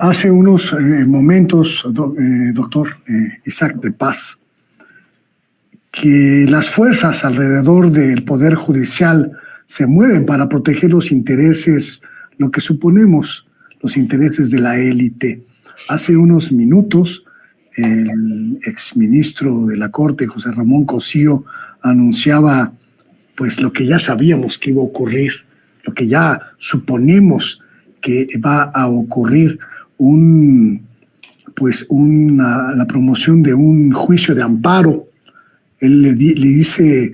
Hace unos momentos, doctor Isaac de Paz, que las fuerzas alrededor del Poder Judicial se mueven para proteger los intereses, lo que suponemos, los intereses de la élite. Hace unos minutos, el exministro de la Corte, José Ramón Cosío, anunciaba pues lo que ya sabíamos que iba a ocurrir, lo que ya suponemos que va a ocurrir, la promoción de un juicio de amparo. Él le dice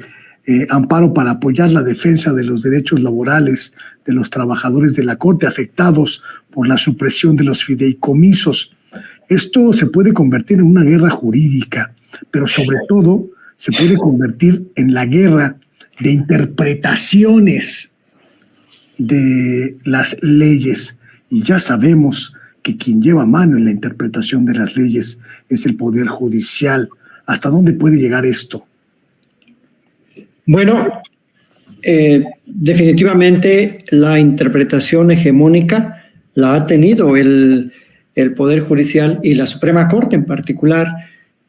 amparo para apoyar la defensa de los derechos laborales de los trabajadores de la Corte afectados por la supresión de los fideicomisos. Esto se puede convertir en una guerra jurídica, pero sobre todo se puede convertir en la guerra de interpretaciones de las leyes. Y ya sabemos que quien lleva mano en la interpretación de las leyes es el Poder Judicial. ¿Hasta dónde puede llegar esto? Bueno, definitivamente la interpretación hegemónica la ha tenido el Poder Judicial y la Suprema Corte en particular,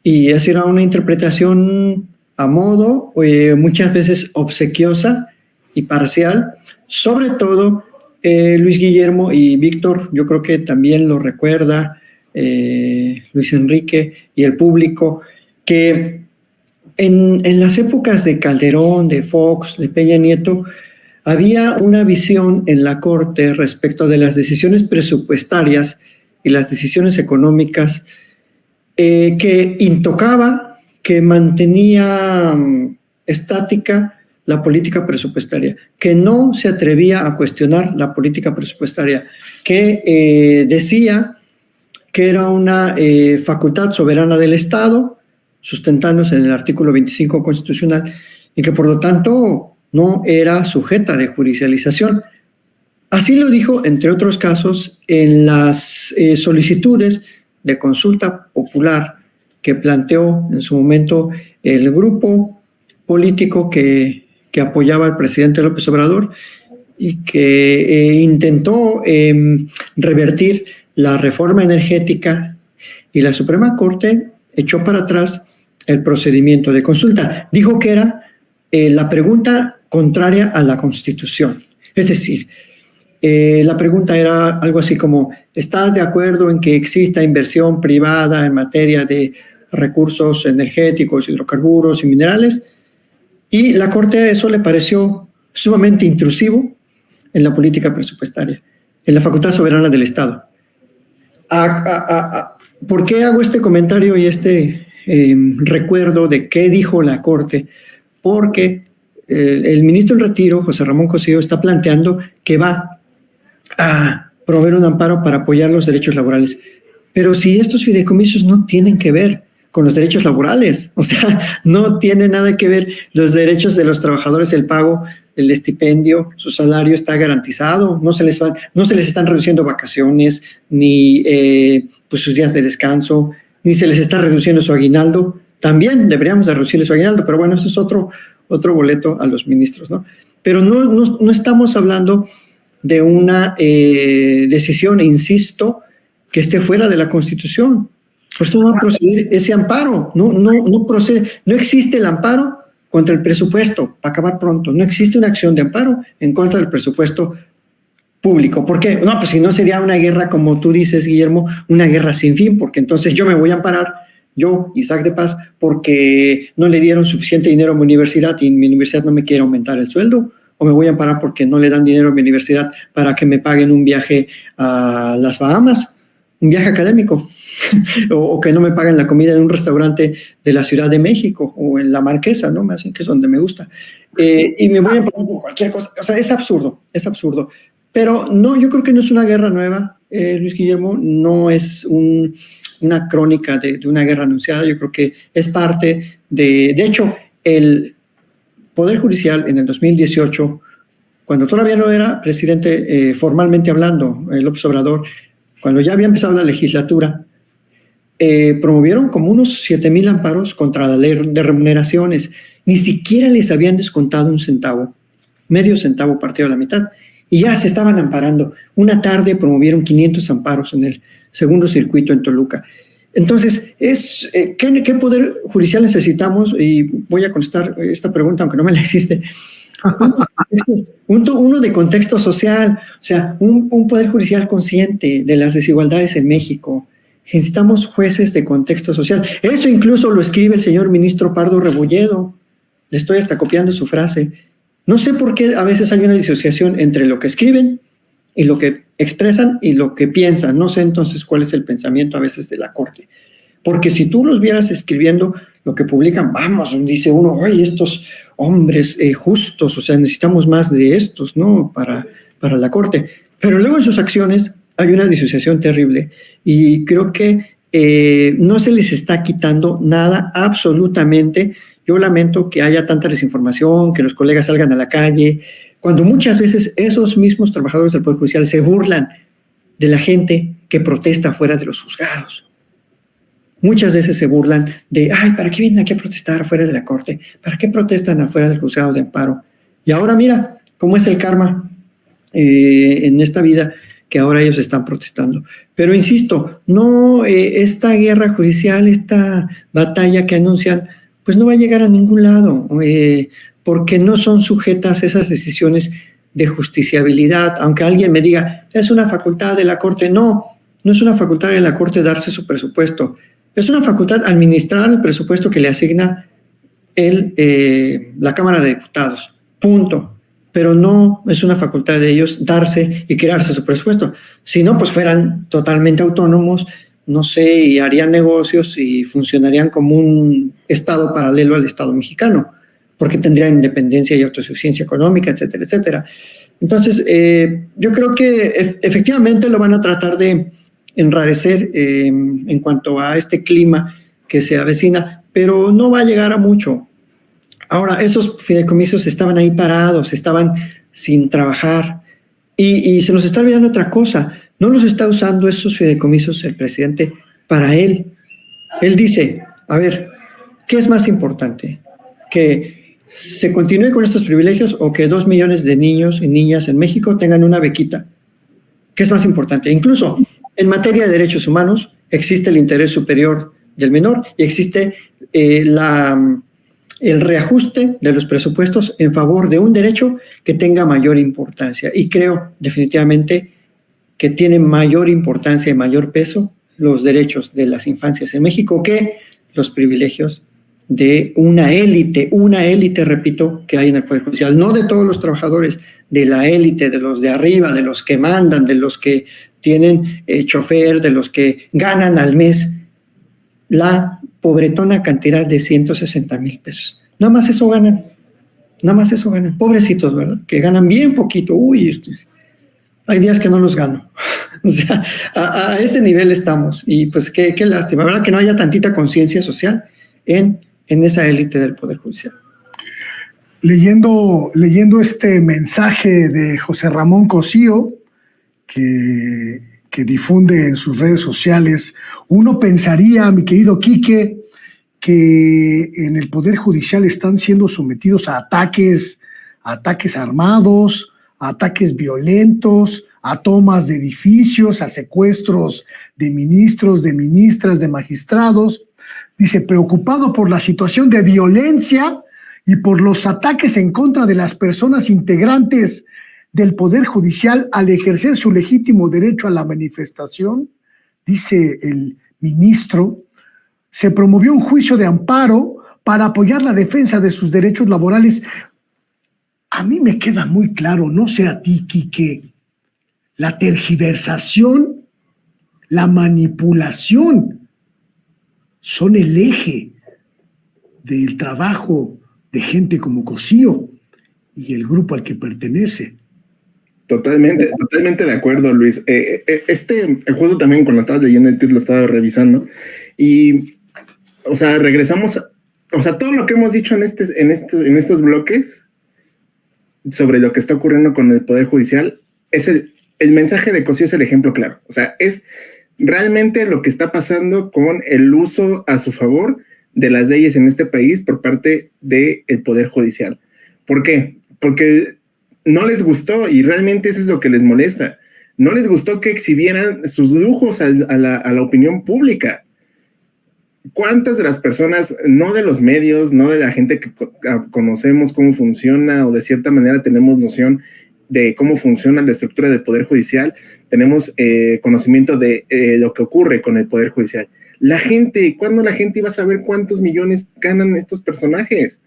y ha sido una interpretación a modo, muchas veces obsequiosa y parcial, sobre todo Luis Guillermo y Víctor, yo creo que también lo recuerda Luis Enrique y el público, que en las épocas de Calderón, de Fox, de Peña Nieto, había una visión en la Corte respecto de las decisiones presupuestarias y las decisiones económicas que intocaba, que mantenía estática la política presupuestaria, que no se atrevía a cuestionar la política presupuestaria, que decía que era una facultad soberana del Estado, sustentándose en el artículo 25 constitucional, y que por lo tanto no era sujeta de judicialización. Así lo dijo, entre otros casos, en las solicitudes de consulta popular que planteó en su momento el grupo político que apoyaba al presidente López Obrador y que intentó revertir la reforma energética, y la Suprema Corte echó para atrás el procedimiento de consulta. Dijo que era la pregunta contraria a la Constitución. Es decir, la pregunta era algo así como: ¿estás de acuerdo en que exista inversión privada en materia de recursos energéticos, hidrocarburos y minerales? Y la Corte a eso le pareció sumamente intrusivo en la política presupuestaria, en la facultad soberana del Estado. ¿Por qué hago este comentario y este recuerdo de qué dijo la Corte? Porque el ministro en retiro, José Ramón Cosío, está planteando que va a promover un amparo para apoyar los derechos laborales. Pero si estos fideicomisos no tienen que ver con los derechos laborales, o sea, no tiene nada que ver los derechos de los trabajadores, el pago, el estipendio, su salario está garantizado, no se les están reduciendo vacaciones, ni pues sus días de descanso, ni se les está reduciendo su aguinaldo. También deberíamos de reducirles su aguinaldo, pero bueno, eso es otro boleto a los ministros, ¿no? Pero no estamos hablando de una decisión, insisto, que esté fuera de la Constitución. Pues no va a proceder ese amparo, no procede, no existe el amparo contra el presupuesto, para acabar pronto, no existe una acción de amparo en contra del presupuesto público. ¿Por qué? No, pues si no sería una guerra, como tú dices, Guillermo, una guerra sin fin, porque entonces yo me voy a amparar, yo, Isaac de Paz, porque no le dieron suficiente dinero a mi universidad y mi universidad no me quiere aumentar el sueldo, o me voy a amparar porque no le dan dinero a mi universidad para que me paguen un viaje a las Bahamas, un viaje académico, o que no me paguen la comida en un restaurante de la Ciudad de México o en La Marquesa, ¿no? Más bien, que es donde me gusta. Y me voy a emparar por cualquier cosa. O sea, es absurdo. Pero no, yo creo que no es una guerra nueva, Luis Guillermo, no es una crónica de una guerra anunciada. Yo creo que es parte de hecho, el Poder Judicial en el 2018, cuando todavía no era presidente formalmente hablando, López Obrador, cuando ya había empezado la legislatura, promovieron como unos 7,000 amparos contra la ley de remuneraciones. Ni siquiera les habían descontado un centavo, medio centavo partido a la mitad, y ya se estaban amparando. Una tarde promovieron 500 amparos en el segundo circuito en Toluca. Entonces, ¿qué poder judicial necesitamos? Y voy a contestar esta pregunta, aunque no me la hiciste. Uno de contexto social, o sea, un poder judicial consciente de las desigualdades en México. Necesitamos jueces de contexto social. Eso incluso lo escribe el señor ministro Pardo Rebolledo. Le estoy hasta copiando su frase. No sé por qué a veces hay una disociación entre lo que escriben y lo que expresan y lo que piensan. No sé entonces cuál es el pensamiento a veces de la Corte. Porque si tú los vieras escribiendo lo que publican, vamos, dice uno, oye, estos hombres justos, o sea, necesitamos más de estos, ¿no? Para la Corte. Pero luego en sus acciones hay una disociación terrible y creo que no se les está quitando nada absolutamente. Yo lamento que haya tanta desinformación, que los colegas salgan a la calle, cuando muchas veces esos mismos trabajadores del Poder Judicial se burlan de la gente que protesta fuera de los juzgados. Muchas veces se burlan de, ay, ¿para qué vienen aquí a protestar afuera de la Corte? ¿Para qué protestan afuera del juzgado de amparo? Y ahora mira cómo es el karma en esta vida, que ahora ellos están protestando. Pero insisto, no, esta guerra judicial, esta batalla que anuncian, pues no va a llegar a ningún lado, porque no son sujetas esas decisiones de justiciabilidad. Aunque alguien me diga, es una facultad de la Corte. No es una facultad de la Corte darse su presupuesto. Es una facultad administrar el presupuesto que le asigna la Cámara de Diputados. Punto. Pero no es una facultad de ellos darse y crearse su presupuesto. Si no, pues fueran totalmente autónomos, no sé, y harían negocios y funcionarían como un Estado paralelo al Estado mexicano, porque tendrían independencia y autosuficiencia económica, etcétera, etcétera. Entonces, yo creo que efectivamente lo van a tratar de enrarecer en cuanto a este clima que se avecina, pero no va a llegar a mucho. Ahora, esos fideicomisos estaban ahí parados, estaban sin trabajar y se nos está olvidando otra cosa. No los está usando esos fideicomisos el presidente para él. Él dice, a ver, ¿qué es más importante? ¿Que se continúe con estos privilegios o que 2 millones de niños y niñas en México tengan una bequita? ¿Qué es más importante? Incluso en materia de derechos humanos existe el interés superior del menor y existe el reajuste de los presupuestos en favor de un derecho que tenga mayor importancia. Y creo definitivamente que tiene mayor importancia y mayor peso los derechos de las infancias en México que los privilegios de una élite, repito, que hay en el Poder Judicial. No de todos los trabajadores, de la élite, de los de arriba, de los que mandan, de los que tienen chofer, de los que ganan al mes la pobretona cantidad de 160,000 pesos. Nada más eso ganan. Pobrecitos, ¿verdad? Que ganan bien poquito. Uy, hay días que no los gano. O sea, a ese nivel estamos. Y pues qué lástima, ¿verdad? Que no haya tantita conciencia social en esa élite del Poder Judicial. Leyendo este mensaje de José Ramón Cosío, que difunde en sus redes sociales, uno pensaría, mi querido Quique, que en el Poder Judicial están siendo sometidos a ataques armados, a ataques violentos, a tomas de edificios, a secuestros de ministros, de ministras, de magistrados. Dice, preocupado por la situación de violencia y por los ataques en contra de las personas integrantes del Poder Judicial al ejercer su legítimo derecho a la manifestación, dice el ministro, se promovió un juicio de amparo para apoyar la defensa de sus derechos laborales. A mí me queda muy claro, no sé a ti, Quique, la tergiversación, la manipulación son el eje del trabajo de gente como Cosío y el grupo al que pertenece. Totalmente de acuerdo, Luis. Justo también cuando estabas leyendo el título lo estaba revisando y, o sea, regresamos, o sea, todo lo que hemos dicho en estos bloques sobre lo que está ocurriendo con el Poder Judicial, es el mensaje de Cosío es el ejemplo claro. O sea, es realmente lo que está pasando con el uso a su favor de las leyes en este país por parte del Poder Judicial. ¿Por qué? Porque no les gustó y realmente eso es lo que les molesta. no les gustó que exhibieran sus lujos a la opinión pública. ¿Cuántas de las personas, no de los medios, no de la gente que conocemos cómo funciona o de cierta manera tenemos noción de cómo funciona la estructura del Poder Judicial, tenemos conocimiento de lo que ocurre con el Poder Judicial? La gente, ¿cuándo la gente iba a saber cuántos millones ganan estos personajes?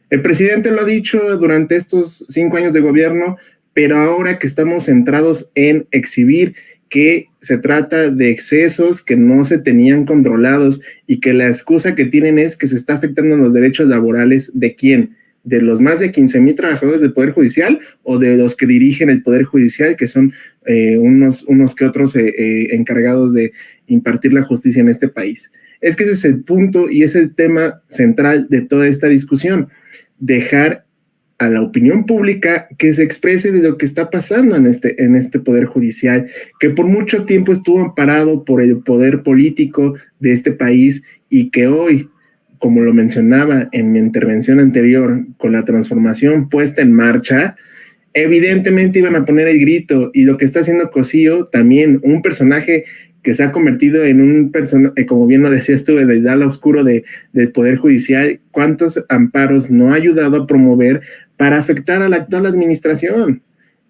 El presidente lo ha dicho durante estos 5 años de gobierno, pero ahora que estamos centrados en exhibir que se trata de excesos que no se tenían controlados y que la excusa que tienen es que se está afectando los derechos laborales, ¿de quién? ¿De los más de 15,000 trabajadores del Poder Judicial o de los que dirigen el Poder Judicial, que son unos que otros encargados de impartir la justicia en este país? Es que ese es el punto y es el tema central de toda esta discusión. Dejar a la opinión pública que se exprese de lo que está pasando en este Poder Judicial, que por mucho tiempo estuvo amparado por el poder político de este país y que hoy, como lo mencionaba en mi intervención anterior, con la transformación puesta en marcha, evidentemente iban a poner el grito. Y lo que está haciendo Cosío, también un personaje que se ha convertido en un personaje, como bien lo decías tú, del ala oscuro del Poder Judicial, ¿cuántos amparos no ha ayudado a promover para afectar a la actual administración?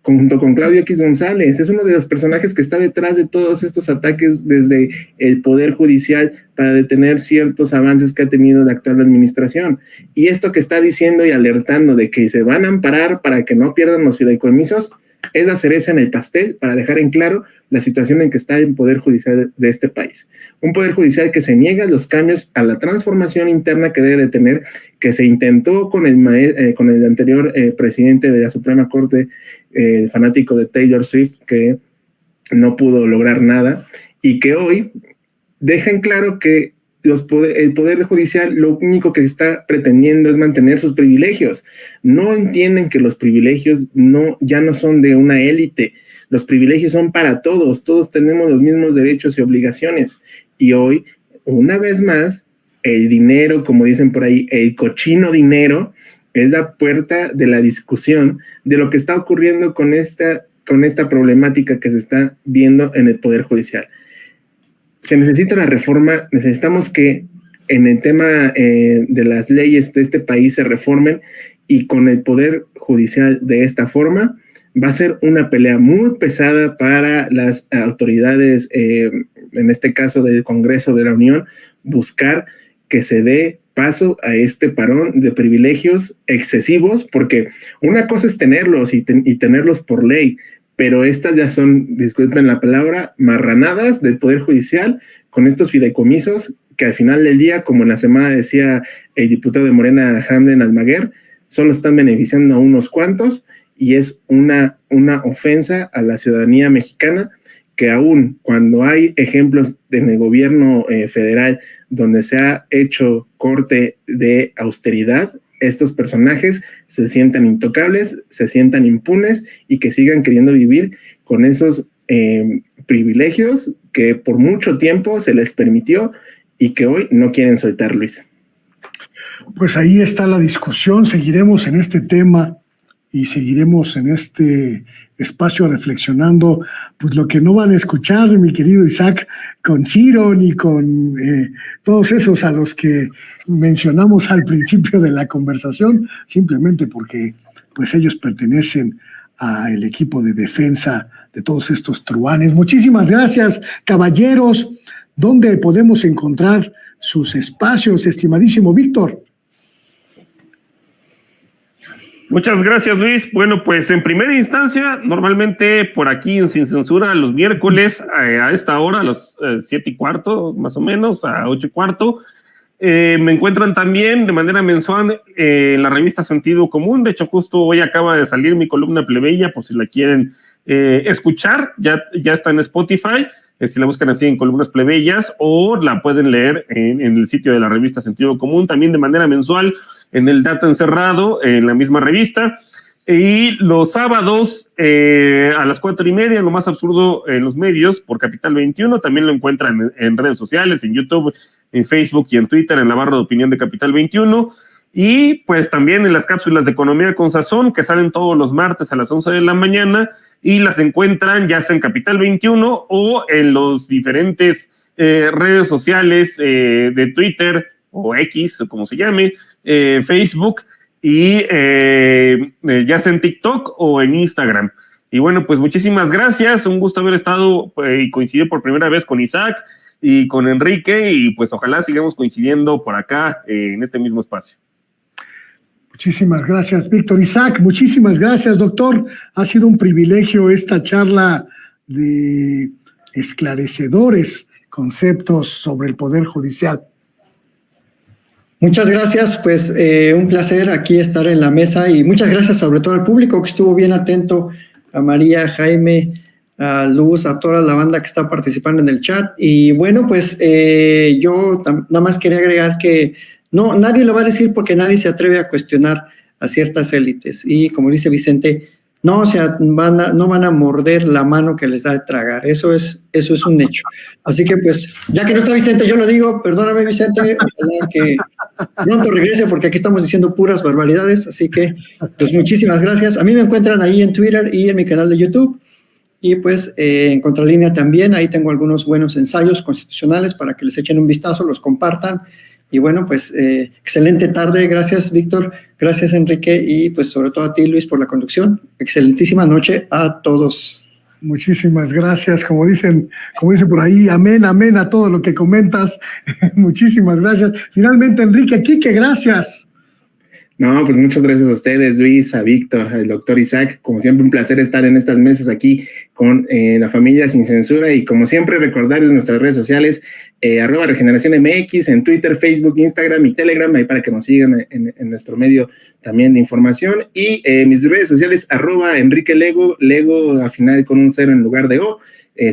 Junto con Claudio X González, es uno de los personajes que está detrás de todos estos ataques desde el Poder Judicial para detener ciertos avances que ha tenido la actual administración. Y esto que está diciendo y alertando de que se van a amparar para que no pierdan los fideicomisos, es la cereza en el pastel para dejar en claro la situación en que está el Poder Judicial de este país. Un Poder Judicial que se niega a los cambios, a la transformación interna que debe de tener, que se intentó con el anterior presidente de la Suprema Corte, fanático de Taylor Swift, que no pudo lograr nada, y que hoy deja en claro que el Poder Judicial lo único que está pretendiendo es mantener sus privilegios. No entienden que los privilegios ya no son de una élite. Los privilegios son para todos. Todos tenemos los mismos derechos y obligaciones. Y hoy, una vez más, el dinero, como dicen por ahí, el cochino dinero, es la puerta de la discusión de lo que está ocurriendo con esta problemática que se está viendo en el Poder Judicial. Se necesita la reforma, necesitamos que en el tema de las leyes de este país se reformen, y con el Poder Judicial de esta forma va a ser una pelea muy pesada para las autoridades, en este caso del Congreso de la Unión, buscar que se dé paso a este parón de privilegios excesivos, porque una cosa es tenerlos y tenerlos por ley, pero estas ya son, disculpen la palabra, marranadas del Poder Judicial con estos fideicomisos que al final del día, como en la semana decía el diputado de Morena, Hamden Almaguer, solo están beneficiando a unos cuantos, y es una ofensa a la ciudadanía mexicana, que aún cuando hay ejemplos en el gobierno federal donde se ha hecho corte de austeridad, estos personajes se sientan intocables, se sientan impunes y que sigan queriendo vivir con esos privilegios que por mucho tiempo se les permitió y que hoy no quieren soltar, Luis. Pues ahí está la discusión. Seguiremos en este tema y seguiremos en este espacio reflexionando, pues lo que no van a escuchar, mi querido Isaac, con Ciro ni con todos esos a los que mencionamos al principio de la conversación, simplemente porque pues ellos pertenecen al equipo de defensa de todos estos truanes. Muchísimas gracias, caballeros. ¿Dónde podemos encontrar sus espacios, estimadísimo Víctor? Muchas gracias, Luis. Bueno, pues en primera instancia, normalmente por aquí en Sin Censura, los miércoles a esta hora, a las 7:15, más o menos, a 8:15, me encuentran también de manera mensual en la revista Sentido Común. De hecho, justo hoy acaba de salir mi columna plebeya, por si la quieren escuchar, ya está en Spotify. Si la buscan así en columnas plebeyas, o la pueden leer en el sitio de la revista Sentido Común, también de manera mensual en el Dato Encerrado, en la misma revista. Y los sábados a las 4:30, lo más absurdo en los medios, por Capital 21, también lo encuentran en redes sociales, en YouTube, en Facebook y en Twitter, en la barra de opinión de Capital 21. Y pues también en las cápsulas de Economía con Sazón, que salen todos los martes a las 11 de la mañana, y las encuentran ya sea en Capital 21 o en los diferentes redes sociales de Twitter o X, o como se llame, Facebook, y ya sea en TikTok o en Instagram. Y bueno, pues muchísimas gracias, un gusto haber estado y coincidir por primera vez con Isaac y con Enrique, y pues ojalá sigamos coincidiendo por acá en este mismo espacio. Muchísimas gracias, Víctor. Isaac, muchísimas gracias, doctor. Ha sido un privilegio esta charla de esclarecedores conceptos sobre el Poder Judicial. Muchas gracias, pues un placer aquí estar en la mesa y muchas gracias sobre todo al público que estuvo bien atento, a María, Jaime, a Luz, a toda la banda que está participando en el chat. Y bueno, pues yo nada más quería agregar que no, nadie lo va a decir porque nadie se atreve a cuestionar a ciertas élites. Y como dice Vicente, no, o sea, no van a morder la mano que les da de tragar. Eso es un hecho. Así que pues, ya que no está Vicente, yo lo digo, perdóname Vicente, ojalá que pronto regrese porque aquí estamos diciendo puras barbaridades. Así que, pues muchísimas gracias. A mí me encuentran ahí en Twitter y en mi canal de YouTube. Y pues en Contralínea también, ahí tengo algunos buenos ensayos constitucionales para que les echen un vistazo, los compartan. Y bueno, pues excelente tarde, gracias Víctor, gracias Enrique y pues sobre todo a ti Luis por la conducción. Excelentísima noche a todos. Muchísimas gracias, como dicen por ahí, amén, amén a todo lo que comentas. Muchísimas gracias. Finalmente Enrique, Quique, gracias. No, pues muchas gracias a ustedes, Luis, a Víctor, al doctor Isaac. Como siempre, un placer estar en estas mesas aquí con la familia Sin Censura y como siempre recordarles nuestras redes sociales, @Regeneración MX, en Twitter, Facebook, Instagram y Telegram, ahí para que nos sigan en nuestro medio también de información. Y mis redes sociales, @Enrique Lego, Lego al final con un 0 en lugar de O.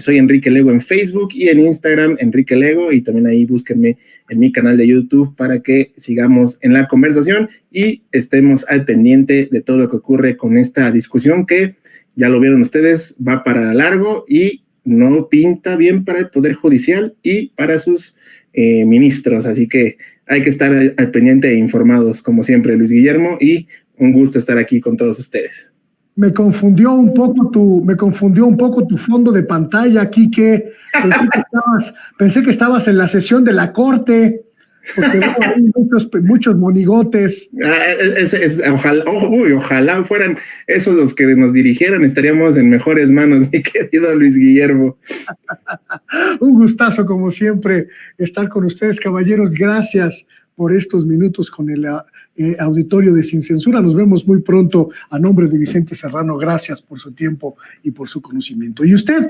Soy Enrique Lego en Facebook y en Instagram, Enrique Lego, y también ahí búsquenme en mi canal de YouTube para que sigamos en la conversación y estemos al pendiente de todo lo que ocurre con esta discusión que, ya lo vieron ustedes, va para largo y no pinta bien para el Poder Judicial y para sus ministros, así que hay que estar al pendiente e informados, como siempre, Luis Guillermo, y un gusto estar aquí con todos ustedes. Me confundió un poco tu fondo de pantalla, Quique. Pensé que estabas en la sesión de la Corte, porque veo ahí muchos monigotes. Ojalá fueran esos los que nos dirigieran, estaríamos en mejores manos, mi querido Luis Guillermo. Un gustazo, como siempre, estar con ustedes, caballeros. Gracias por estos minutos con el auditorio de Sin Censura. Nos vemos muy pronto. A nombre de Vicente Serrano, gracias por su tiempo y por su conocimiento. Y usted